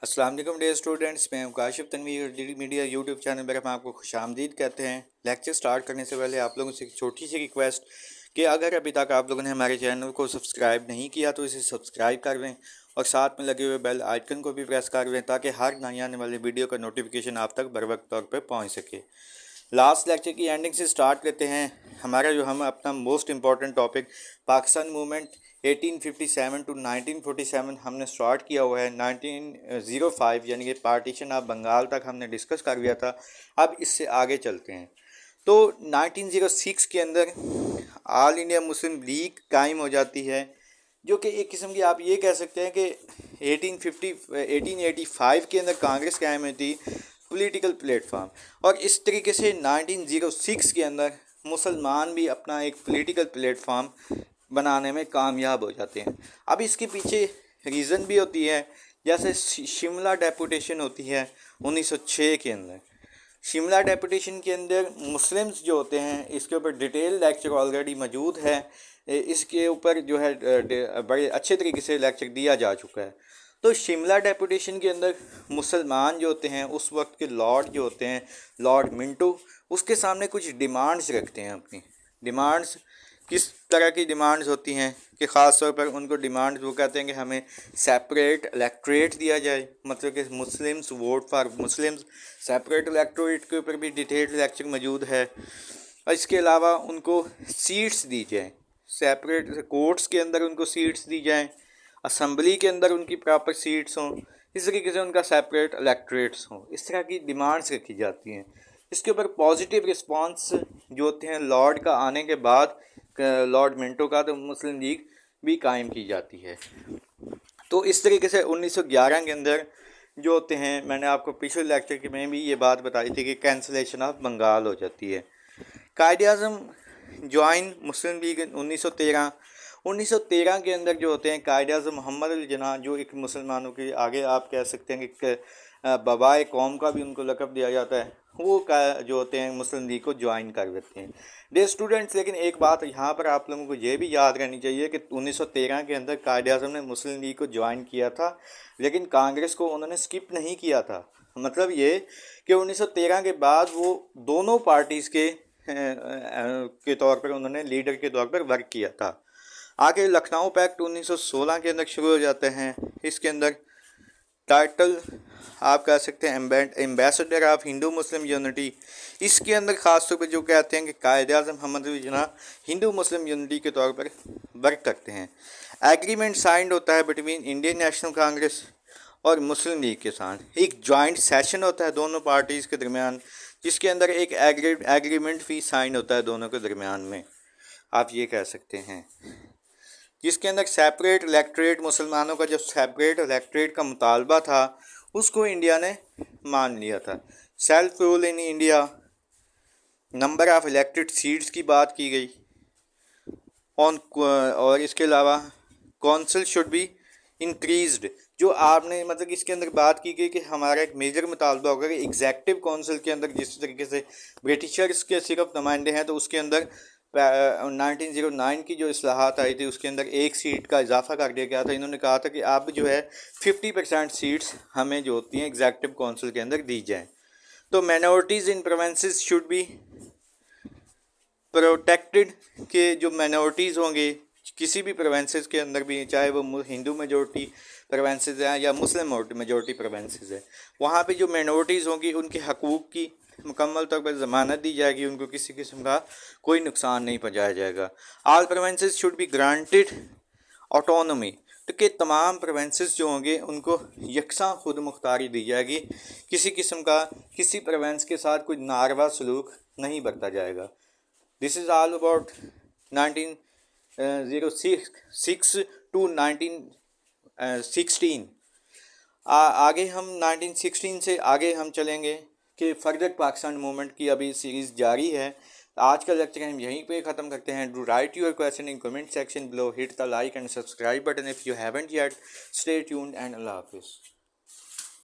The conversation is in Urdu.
السلام علیکم ڈیئر اسٹوڈنٹس، میں Kashif Tanveer D media YouTube channel پر ہم آپ کو خوش آمدید کہتے ہیں۔ لیکچر سٹارٹ کرنے سے پہلے آپ لوگوں سے ایک چھوٹی سی ریکویسٹ کہ اگر ابھی تک آپ لوگوں نے ہمارے چینل کو سبسکرائب نہیں کیا تو اسے سبسکرائب کر لیں اور ساتھ میں لگے ہوئے بیل آئیکن کو بھی پریس کر لیں تاکہ ہر نئی آنے والی ویڈیو کا نوٹیفیکیشن آپ تک بر وقت طور پہ پہنچ سکے۔ لاسٹ لیکچر کی اینڈنگ سے سٹارٹ کرتے ہیں۔ ہمارا جو ہم اپنا most important topic Pakistan movement 1857 to 1947 ہم نے سٹارٹ کیا ہوا ہے۔ 1905 یعنی کہ پارٹیشن آف بنگال تک ہم نے ڈسکس کر لیا تھا۔ اب اس سے آگے چلتے ہیں تو 1906 کے اندر آل انڈیا مسلم لیگ قائم ہو جاتی ہے، جو کہ ایک قسم کی آپ یہ کہہ سکتے ہیں کہ 1885 کے اندر کانگریس قائم ہوئی تھی، پولیٹیکل پلیٹ فارم، اور اس طریقے سے 1906 کے اندر مسلمان بھی اپنا ایک پولیٹیکل پلیٹ فارم بنانے میں کامیاب ہو جاتے ہیں۔ اب اس کے پیچھے ریزن بھی ہوتی ہے، جیسے شملہ ڈیپوٹیشن ہوتی ہے 1906 کے اندر۔ شملہ ڈیپوٹیشن کے اندر مسلمز جو ہوتے ہیں، اس کے اوپر ڈیٹیل لیکچر آلریڈی موجود ہے، اس کے اوپر جو ہے بڑے اچھے طریقے سے لیکچر دیا جا چکا ہے۔ تو شملہ ڈیپوٹیشن کے اندر مسلمان جو ہوتے ہیں اس وقت کے لارڈ جو ہوتے ہیں، لارڈ منٹو، اس کے سامنے کچھ ڈیمانڈز رکھتے ہیں۔ اپنی ڈیمانڈز کس طرح کی ڈیمانڈز ہوتی ہیں کہ خاص طور پر ان کو ڈیمانڈز وہ کہتے ہیں کہ ہمیں سیپریٹ الیکٹوریٹ دیا جائے، مطلب کہ Muslims vote for Muslims, separate electorate کے اوپر بھی ڈیٹیلڈ لیکچر موجود ہے۔ اور اس کے علاوہ ان کو سیٹس دی جائیں، سیپریٹ کورٹس کے اندر ان کو سیٹس دی جائیں، اسمبلی کے اندر ان کی پراپر سیٹس ہوں، اس طریقے سے ان کا سیپریٹ الیکٹوریٹس ہوں، اس طرح کی ڈیمانڈز رکھی جاتی ہیں۔ اس کے اوپر پازیٹیو رسپانس جو ہوتے ہیں لارڈ کا آنے کے بعد، لارڈ منٹو کا، تو مسلم لیگ بھی قائم کی جاتی ہے۔ تو اس طریقے سے 1911 کے اندر جو ہوتے ہیں، میں نے آپ کو پچھلے لیکچر میں بھی یہ بات بتائی تھی کہ کینسلیشن آف بنگال ہو جاتی ہے۔ قائد اعظم جوائن مسلم لیگ 1913 کے اندر جو ہوتے ہیں قائد اعظم محمد علی جناح، جو ایک مسلمانوں کے آگے آپ کہہ سکتے ہیں کہ بابائے قوم کا بھی ان کو لقب دیا جاتا ہے، وہ جو ہوتے ہیں مسلم لیگ کو جوائن کر دیتے ہیں۔ ڈیئر اسٹوڈنٹس، لیکن ایک بات یہاں پر آپ لوگوں کو یہ بھی یاد رہنی چاہیے کہ 1913 کے اندر قائد اعظم نے مسلم لیگ کو جوائن کیا تھا، لیکن کانگریس کو انہوں نے سکپ نہیں کیا تھا۔ مطلب یہ کہ 1913 کے بعد وہ دونوں پارٹیز کے طور پر انہوں نے لیڈر کے طور پر ورک کیا تھا۔ آگے لکھنؤ پیکٹ 1916 کے اندر شروع ہو جاتے ہیں۔ اس کے اندر ٹائٹل آپ کہہ سکتے ہیں ambassador of Hindu Muslim unity. اس کے اندر خاص طور پہ جو کہتے ہیں کہ قائد اعظم محمد علی جناح ہندو مسلم یونٹی کے طور پر ورک کرتے ہیں۔ ایگریمنٹ سائنڈ ہوتا ہے بٹوین انڈین نیشنل کانگریس اور مسلم لیگ کے ساتھ۔ ایک جوائنٹ سیشن ہوتا ہے دونوں پارٹیز کے درمیان، جس کے اندر ایک ایگریمنٹ بھی سائن ہوتا ہے دونوں کے درمیان میں، آپ یہ کہہ سکتے ہیں، جس کے اندر سیپریٹ الیکٹوریٹ، مسلمانوں کا جو سیپریٹ الیکٹوریٹ کا مطالبہ تھا اس کو انڈیا نے مان لیا تھا۔ Self rule in India, number of elected seats کی بات کی گئی، اور اس کے علاوہ کونسل شوڈ بی انکریزڈ، جو آپ نے مطلب اس کے اندر بات کی گئی کہ ہمارا ایک میجر مطالبہ ہوگا کہ ایگزیکٹو کونسل کے اندر جس طریقے سے برٹشرز کے صرف نمائندے ہیں، تو اس کے اندر 1909 کی جو اصلاحات آئی تھی اس کے اندر ایک سیٹ کا اضافہ کر دیا گیا تھا۔ انہوں نے کہا تھا کہ اب جو ہے 50% سیٹس ہمیں جو ہوتی ہیں ایگزیکٹو کونسل کے اندر دی جائیں۔ تو minorities in provinces should be protected, کہ جو مینورٹیز ہوں گے کسی بھی پروونسز کے اندر بھی، چاہے وہ ہندو میجورٹی پروونسز ہیں یا مسلم میجورٹی پروونسز ہیں، وہاں پہ جو مینورٹیز ہوں گی ان کے حقوق کی مکمل طور پر ضمانت دی جائے گی، ان کو کسی قسم کا کوئی نقصان نہیں پہنچایا جائے گا۔ آل provinces should be granted autonomy, تو کہ تمام پروونسز جو ہوں گے ان کو یکساں خود مختاری دی جائے گی، کسی قسم کا کسی پروونس کے ساتھ کوئی ناروا سلوک نہیں برتا جائے گا۔ دس از آل اباؤٹ 1906 ٹو 1916۔ آگے ہم 1916 سے آگے ہم چلیں گے کہ فردر پاکستان موومنٹ کی ابھی سیریز جاری ہے۔ آج کا لیکچر ہم یہیں پہ ختم کرتے ہیں۔ Do write your question in comment section below, hit the like and subscribe button if you haven't yet. Stay tuned and اللہ حافظ۔